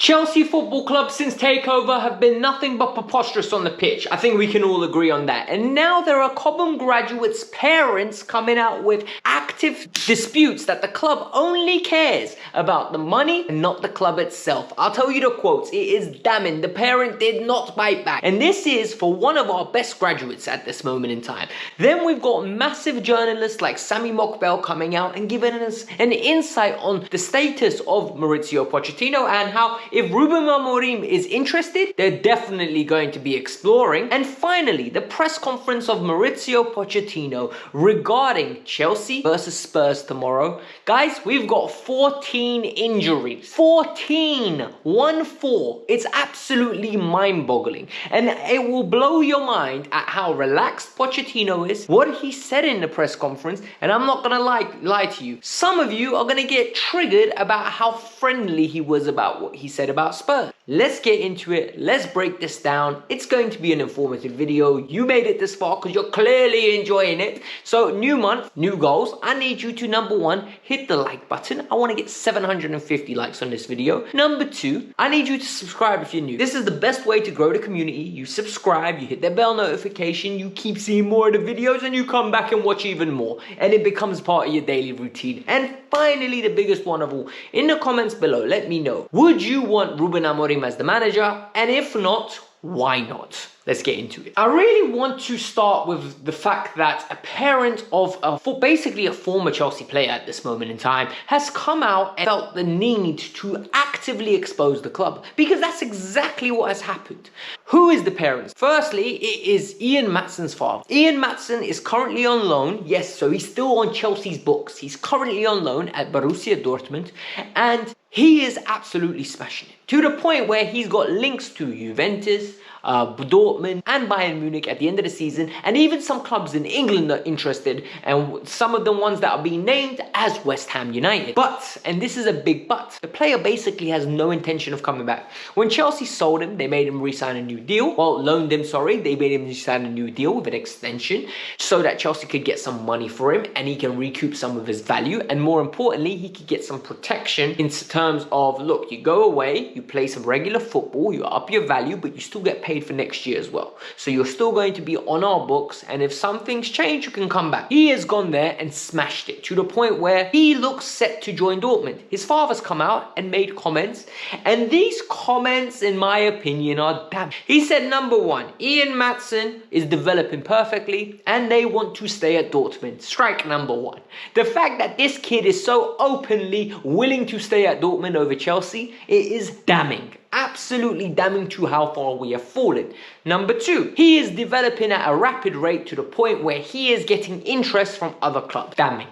Chelsea Football Club since takeover have been nothing but preposterous on the pitch. I think we can all agree on that. And now there are Cobham graduates' parents coming out with active disputes that the club only cares about the money and not the club itself. I'll tell you the quotes. It is damning. The parent did not bite back. And this is for one of our best graduates at this moment in time. Then we've got massive journalists like Sammy Mockbell coming out and giving us an insight on the status of Mauricio Pochettino and how if Ruben Amorim is interested, they're definitely going to be exploring. And finally, the press conference of Mauricio Pochettino regarding Chelsea versus Spurs tomorrow. Guys, we've got 14 injuries. 14! 1-4. It's absolutely mind-boggling. And it will blow your mind at how relaxed Pochettino is, what he said in the press conference, and I'm not gonna lie to you. Some of you are gonna get triggered about how friendly he was about what he said about Spurs. Let's get into it. Let's break this down. It's going to be an informative video. You made it this far because you're clearly enjoying it. So new month, new goals. I need you to, number one, hit the like button. I want to get 750 likes on this video. Number two, I need you to subscribe if you're new. This is the best way to grow the community. You subscribe, you hit the bell notification, you keep seeing more of the videos, and you come back and watch even more. And it becomes part of your daily routine. And finally, the biggest one of all, in the comments below, let me know, would you want Ruben Amorim as the manager? And if not, why not? Let's get into it. I really want to start with the fact that a parent of basically a former Chelsea player at this moment in time has come out and felt the need to actively expose the club, because that's exactly what has happened. Who is the parent? Firstly, it is Ian Matson's father. Ian Matson is currently on loan. Yes, so he's still on Chelsea's books. He's currently on loan at Borussia Dortmund, and he is absolutely smashing it to the point where he's got links to Juventus, Dortmund and Bayern Munich at the end of the season, and even some clubs in England are interested, and some of the ones that are being named as West Ham United. But, and this is a big but, the player basically has no intention of coming back. When Chelsea sold him, they made him re-sign a new deal. Well, loaned him, sorry, they made him re-sign a new deal with an extension so that Chelsea could get some money for him and he can recoup some of his value, and more importantly, he could get some protection in terms of, look, you go away, you play some regular football, you up your value, but you still get paid for next year as well. So you're still going to be on our books, and if something's changed, you can come back. He has gone there and smashed it to the point where he looks set to join Dortmund. His father's come out and made comments, and these comments, in my opinion, are damn. He said, number one, Ian Matson is developing perfectly, and they want to stay at Dortmund. Strike number one. The fact that this kid is so openly willing to stay at Dortmund over Chelsea, it is damning. Absolutely damning to how far we have fallen. Number two, he is developing at a rapid rate to the point where he is getting interest from other clubs. Damning.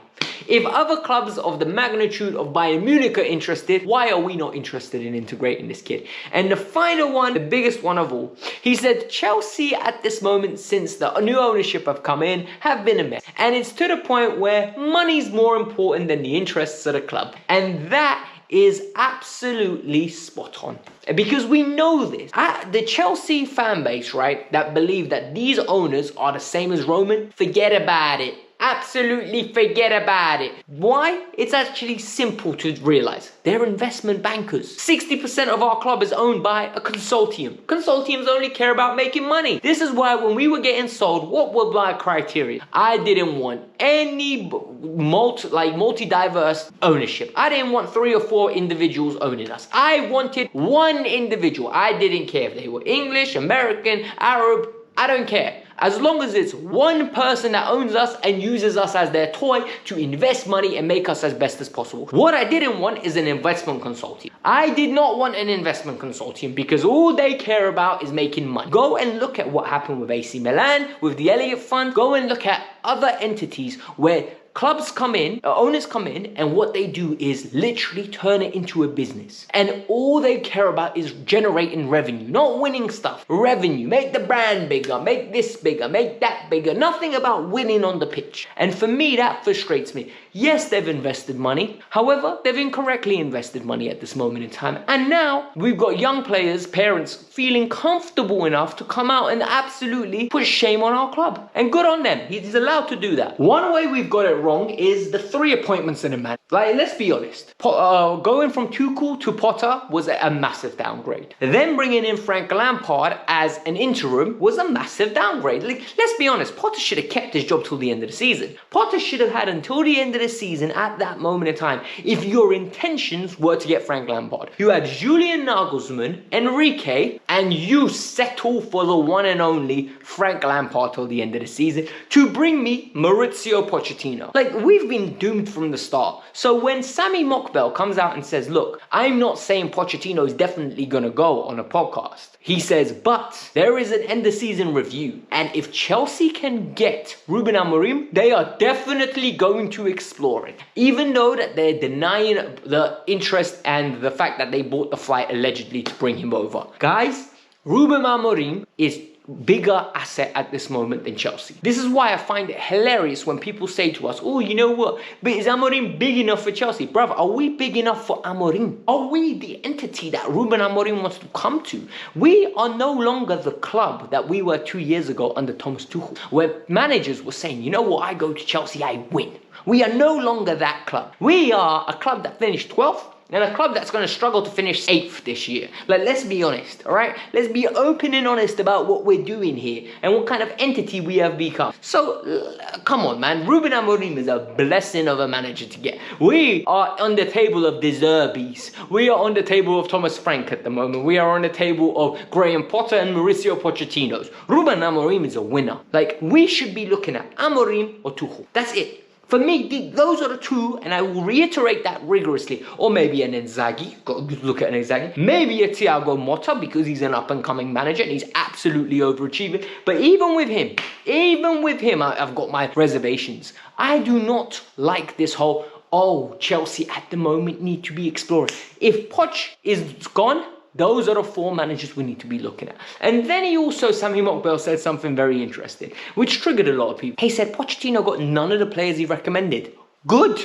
If other clubs of the magnitude of Bayern Munich are interested, why are we not interested in integrating this kid? And the final one, the biggest one of all, he said Chelsea at this moment, since the new ownership have come in, have been a mess. And it's to the point where money's more important than the interests of the club. And that is absolutely spot on, because we know this. The Chelsea fan base, right, that believe that these owners are the same as Roman, forget about it. Absolutely forget about it. Why? It's actually simple to realize. They're investment bankers. 60% of our club is owned by a consortium. Consortiums only care about making money. This is why when we were getting sold, what were my criteria? I didn't want any multi-diverse ownership. I didn't want 3 or 4 individuals owning us. I wanted one individual. I didn't care if they were English, American, Arab. I don't care. As long as it's one person that owns us and uses us as their toy to invest money and make us as best as possible. What I didn't want is an investment consortium. I did not want an investment consortium because all they care about is making money. Go and look at what happened with AC Milan, with the Elliott Fund. Go and look at other entities where clubs come in, owners come in, and what they do is literally turn it into a business. And all they care about is generating revenue, not winning stuff. Revenue, make the brand bigger, make this bigger, make that bigger. Nothing about winning on the pitch. And for me, that frustrates me. Yes, they've invested money. However, they've incorrectly invested money at this moment in time. And now we've got young players, parents, feeling comfortable enough to come out and absolutely put shame on our club. And good on them. He's allowed to do that. One way we've got it wrong is the 3 appointments in a man. Like, let's be honest. Going from Tuchel to Potter was a massive downgrade. Then bringing in Frank Lampard as an interim was a massive downgrade. Like, let's be honest. Potter should have kept his job till the end of the season. Potter should have had until the end of the season at that moment in time if your intentions were to get Frank Lampard. You had Julian Nagelsmann, Enrique, and you settle for the one and only Frank Lampard till the end of the season to bring me Mauricio Pochettino. Like, we've been doomed from the start. So when Sammy Mokbel comes out and says, look, I'm not saying Pochettino is definitely going to go on a podcast. He says, but there is an end of season review. And if Chelsea can get Ruben Amorim, they are definitely going to explore it. Even though that they're denying the interest and the fact that they bought the flight allegedly to bring him over. Guys, Ruben Amorim is bigger asset at this moment than Chelsea. This is why I find it hilarious when people say to us, oh, you know what, but is Amorim big enough for Chelsea? Bruv, are we big enough for Amorim? Are we the entity that Ruben Amorim wants to come to? We are no longer the club that we were 2 years ago under Thomas Tuchel, where managers were saying, you know what, I go to Chelsea, I win. We are no longer that club. We are a club that finished 12th, and a club that's going to struggle to finish 8th this year. Like, let's be honest, all right? Let's be open and honest about what we're doing here and what kind of entity we have become. So, come on, man. Ruben Amorim is a blessing of a manager to get. We are on the table of De Zerbi's. We are on the table of Thomas Frank at the moment. We are on the table of Graham Potter and Mauricio Pochettino's. Ruben Amorim is a winner. Like, we should be looking at Amorim or Tuchel. That's it. For me, those are the two, and I will reiterate that rigorously. Or maybe an Inzaghi, got to look at an Inzaghi. Maybe a Thiago Motta, because he's an up-and-coming manager and he's absolutely overachieving. But even with him, I've got my reservations. I do not like this whole, oh, Chelsea at the moment need to be exploring. If Poch is gone, those are the 4 managers we need to be looking at. And then Sammy Mokbel said something very interesting, which triggered a lot of people. He said Pochettino got none of the players he recommended. Good.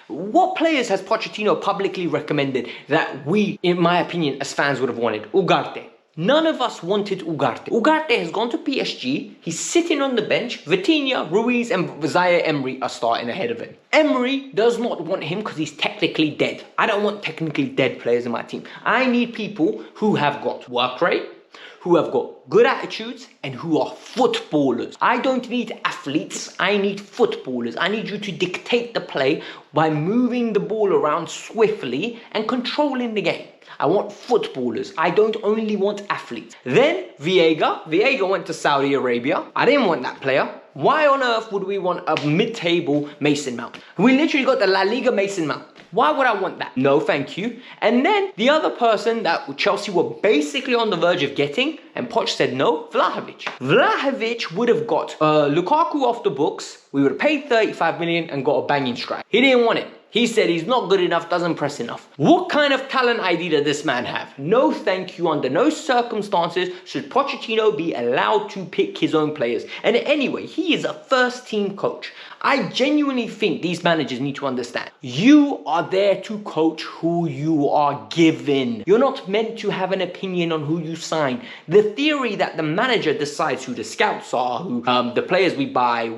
What players has Pochettino publicly recommended that we, in my opinion, as fans would have wanted? Ugarte. None of us wanted Ugarte. Ugarte has gone to PSG. He's sitting on the bench. Vitinha, Ruiz and Zaire Emery are starting ahead of him. Emery does not want him because he's technically dead. I don't want technically dead players in my team. I need people who have got work rate, who have got good attitudes, and who are footballers. I don't need athletes, I need footballers. I need you to dictate the play by moving the ball around swiftly and controlling the game. I want footballers. I don't only want athletes. Then Viega went to Saudi Arabia. I didn't want that player. Why on earth would we want a mid-table Mason Mount? We literally got the La Liga Mason Mount. Why would I want that? No, thank you. And then the other person that Chelsea were basically on the verge of getting, and Poch said no, Vlahovic. Vlahovic would have got Lukaku off the books. We would have paid 35 million and got a banging strike. He didn't want it. He said he's not good enough, doesn't press enough. What kind of talent ID does this man have? No thank you. Under no circumstances should Pochettino be allowed to pick his own players. And anyway, he is a first team coach. I genuinely think these managers need to understand. You are there to coach who you are given. You're not meant to have an opinion on who you sign. The theory that the manager decides who the scouts are, who the players we buy,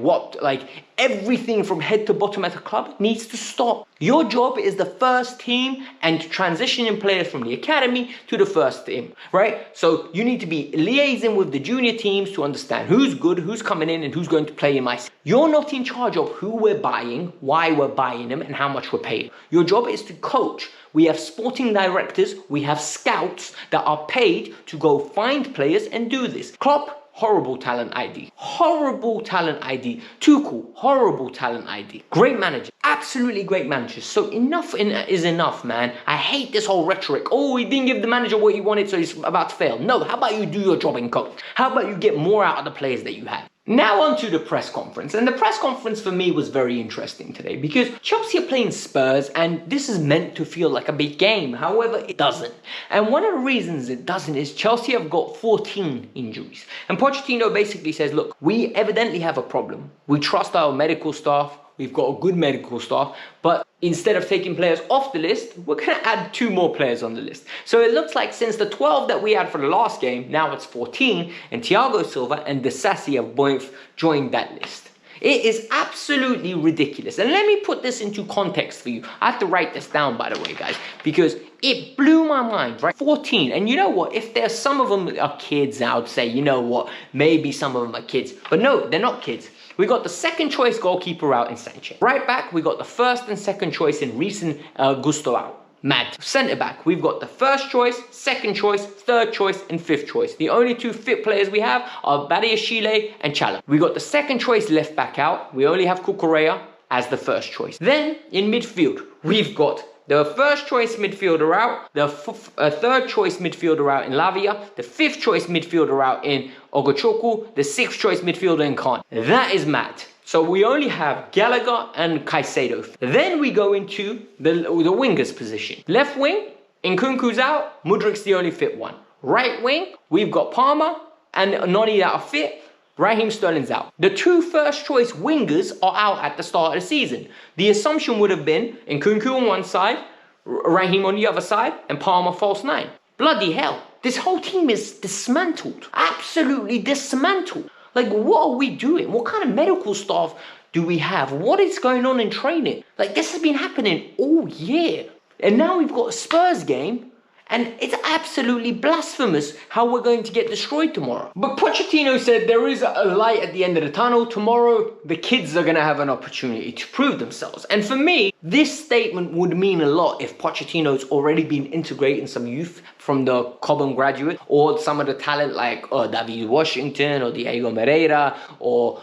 everything from head to bottom at a club needs to stop. Your job is the first team and transitioning players from the academy to the first team, right? So you need to be liaising with the junior teams to understand who's good, who's coming in, and who's going to play in my team. You're not in charge of who we're buying, why we're buying them, and how much we're paying. Your job is to coach. We have sporting directors, we have scouts that are paid to go find players and do this. Klopp, horrible talent ID. Horrible talent ID. Tuchel, horrible talent ID. Great manager. Absolutely great managers. So enough is enough, man. I hate this whole rhetoric. Oh, he didn't give the manager what he wanted, so he's about to fail. No, how about you do your job and coach? How about you get more out of the players that you have? Now on to the press conference. And the press conference for me was very interesting today because Chelsea are playing Spurs and this is meant to feel like a big game. However, it doesn't. And one of the reasons it doesn't is Chelsea have got 14 injuries. And Pochettino basically says, look, we evidently have a problem. We trust our medical staff. We've got a good medical staff, but instead of taking players off the list, we're going to add 2 more players on the list. So it looks like since the 12 that we had for the last game, now it's 14, and Thiago Silva and Disasi have both joined that list. It is absolutely ridiculous. And let me put this into context for you. I have to write this down, by the way, guys, because it blew my mind, right? 14. And you know what? If there's some of them are kids, I would say, you know what? Maybe some of them are kids. But no, they're not kids. We got the second choice goalkeeper out in Sanchez. Right back, we got the first and second choice in recent Gusto out. Mad. Centre back, we've got the first choice, second choice, third choice, and fifth choice. The only two fit players we have are Badiashile and Chala. We got the second choice left back out. We only have Cucurella as the first choice. Then in midfield, we've got the first choice midfielder out, the third choice midfielder out in Lavia, the fifth choice midfielder out in Ogochoku, the sixth choice midfielder in Khan. That is mad. So we only have Gallagher and Caicedo. Then we go into the wingers position. Left wing, Nkunku's out, Mudrik's the only fit one. Right wing, we've got Palmer and Noni that are fit. Raheem Sterling's out. The two first choice wingers are out at the start of the season. The assumption would have been Nkunku on one side, Raheem on the other side, and Palmer false nine. Bloody hell. This whole team is dismantled. Absolutely dismantled. Like, what are we doing? What kind of medical staff do we have? What is going on in training? Like, this has been happening all year. And now we've got a Spurs game. And it's absolutely blasphemous how we're going to get destroyed tomorrow. But Pochettino said there is a light at the end of the tunnel. Tomorrow, the kids are going to have an opportunity to prove themselves. And for me, this statement would mean a lot if Pochettino's already been integrating some youth from the Cobham graduate, or some of the talent like David Washington or Diego Moreira or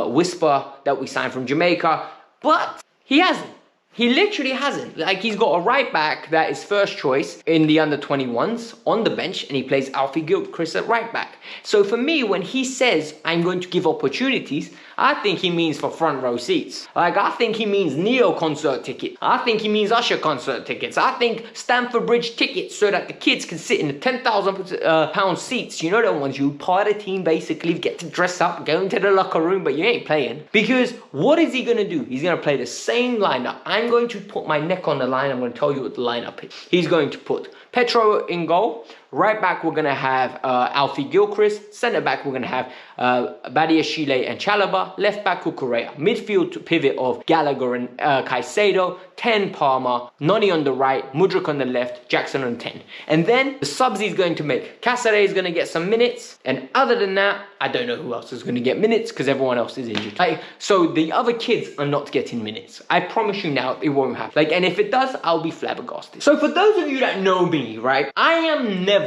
Whisper that we signed from Jamaica. But he hasn't. He literally hasn't. Like, he's got a right back that is first choice in the under-21s on the bench, and he plays Alfie Gilchrist at right back. So for me, when he says, I'm going to give opportunities, I think he means for front row seats. Like, I think he means Neo concert tickets. I think he means Usher concert tickets. I think Stamford Bridge tickets so that the kids can sit in the £10,000 seats. You know, the ones you part of the team basically get to dress up, go into the locker room, but you ain't playing. Because what is he going to do? He's going to play the same lineup. I'm going to put my neck on the line. I'm going to tell you what the lineup is. He's going to put Petro in goal. Right back, we're going to have Alfie Gilchrist. Centre back, we're going to have Badiashile and Chalaba. Left back, Cucurella. Midfield to pivot of Gallagher and Caicedo. 10, Palmer. Noni on the right. Mudryk on the left. Jackson on 10. And then the subs he's going to make. Caceres is going to get some minutes. And other than that, I don't know who else is going to get minutes because everyone else is injured. So the other kids are not getting minutes. I promise you now, it won't happen. And if it does, I'll be flabbergasted. So for those of you that know me, right, I am never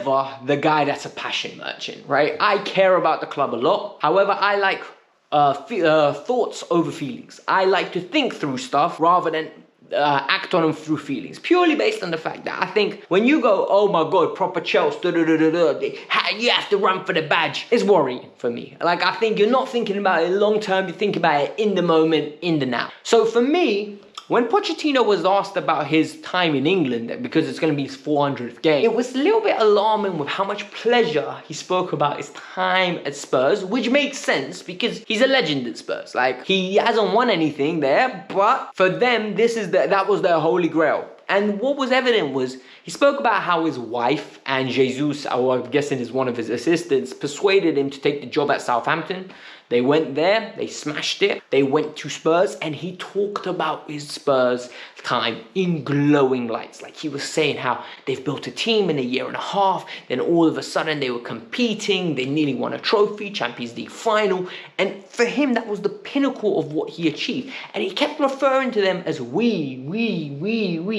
the guy that's a passion merchant, right? I care about the club a lot. However, I like thoughts over feelings. I like to think through stuff rather than act on them through feelings, purely based on the fact that I think when you go, oh my god, proper Chelsea, you have to run for the badge, it's worrying for me. Like, I think you're not thinking about it long term, you think about it in the moment, in the now. So for me, when Pochettino was asked about his time in England, because it's going to be his 400th game, it was a little bit alarming with how much pleasure he spoke about his time at Spurs, which makes sense because he's a legend at Spurs. Like, he hasn't won anything there, but for them, that was their holy grail. And what was evident was he spoke about how his wife and Jesus, or I'm guessing is one of his assistants, persuaded him to take the job at Southampton. They went there, they smashed it, they went to Spurs, and he talked about his Spurs time in glowing lights. Like, he was saying how they've built a team in a year and a half, then all of a sudden they were competing, they nearly won a trophy, Champions League final, and for him that was the pinnacle of what he achieved. And he kept referring to them as we,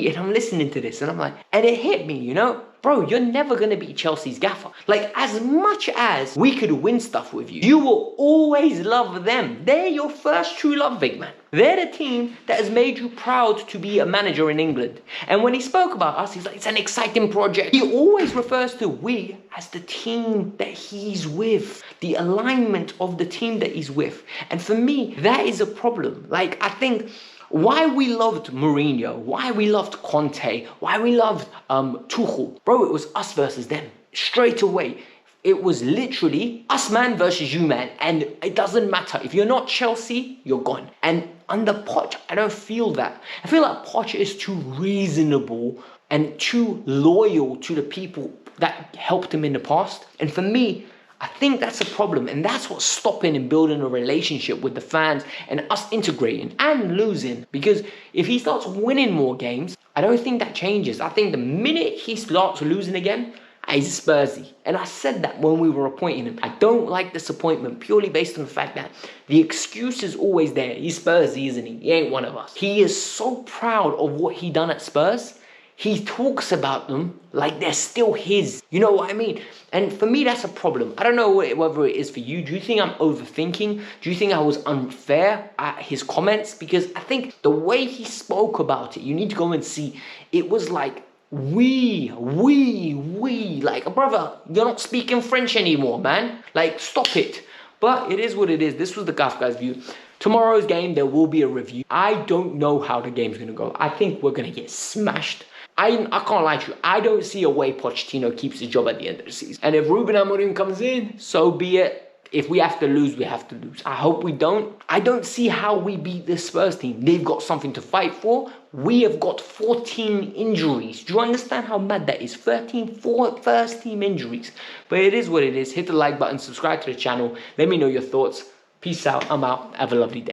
and I'm listening to this and I'm like, and it hit me, you know? Bro, you're never going to be Chelsea's gaffer. Like, as much as we could win stuff with you, you will always love them. They're your first true love, big man. They're the team that has made you proud to be a manager in England. And when he spoke about us, he's like, it's an exciting project. He always refers to we as the team that he's with, the alignment of the team that he's with. And for me, that is a problem. Like, I think why we loved Mourinho, why we loved Conte, why we loved Tuchel. Bro, it was us versus them. Straight away. It was literally us man versus you man. And it doesn't matter. If you're not Chelsea, you're gone. And under Poch, I don't feel that. I feel like Poch is too reasonable and too loyal to the people that helped him in the past. And for me, I think that's a problem, and that's what's stopping him building a relationship with the fans and us integrating and losing. Because if he starts winning more games, I don't think that changes. I think the minute he starts losing again, he's Spursy. And I said that when we were appointing him. I don't like this appointment purely based on the fact that the excuse is always there. He's Spursy, isn't he? He ain't one of us. He is so proud of what he done at Spurs. He talks about them like they're still his. You know what I mean? And for me, that's a problem. I don't know whether it is for you. Do you think I'm overthinking? Do you think I was unfair at his comments? Because I think the way he spoke about it, you need to go and see. It was like, we, like, brother, you're not speaking French anymore, man. Like, stop it. But it is what it is. This was the Kavkas View. Tomorrow's game, there will be a review. I don't know how the game's going to go. I think we're going to get smashed. I can't lie to you. I don't see a way Pochettino keeps his job at the end of the season. And if Ruben Amorim comes in, so be it. If we have to lose, we have to lose. I hope we don't. I don't see how we beat this Spurs team. They've got something to fight for. We have got 14 injuries. Do you understand how mad that is? 13 first team injuries. But it is what it is. Hit the like button, subscribe to the channel. Let me know your thoughts. Peace out. I'm out. Have a lovely day.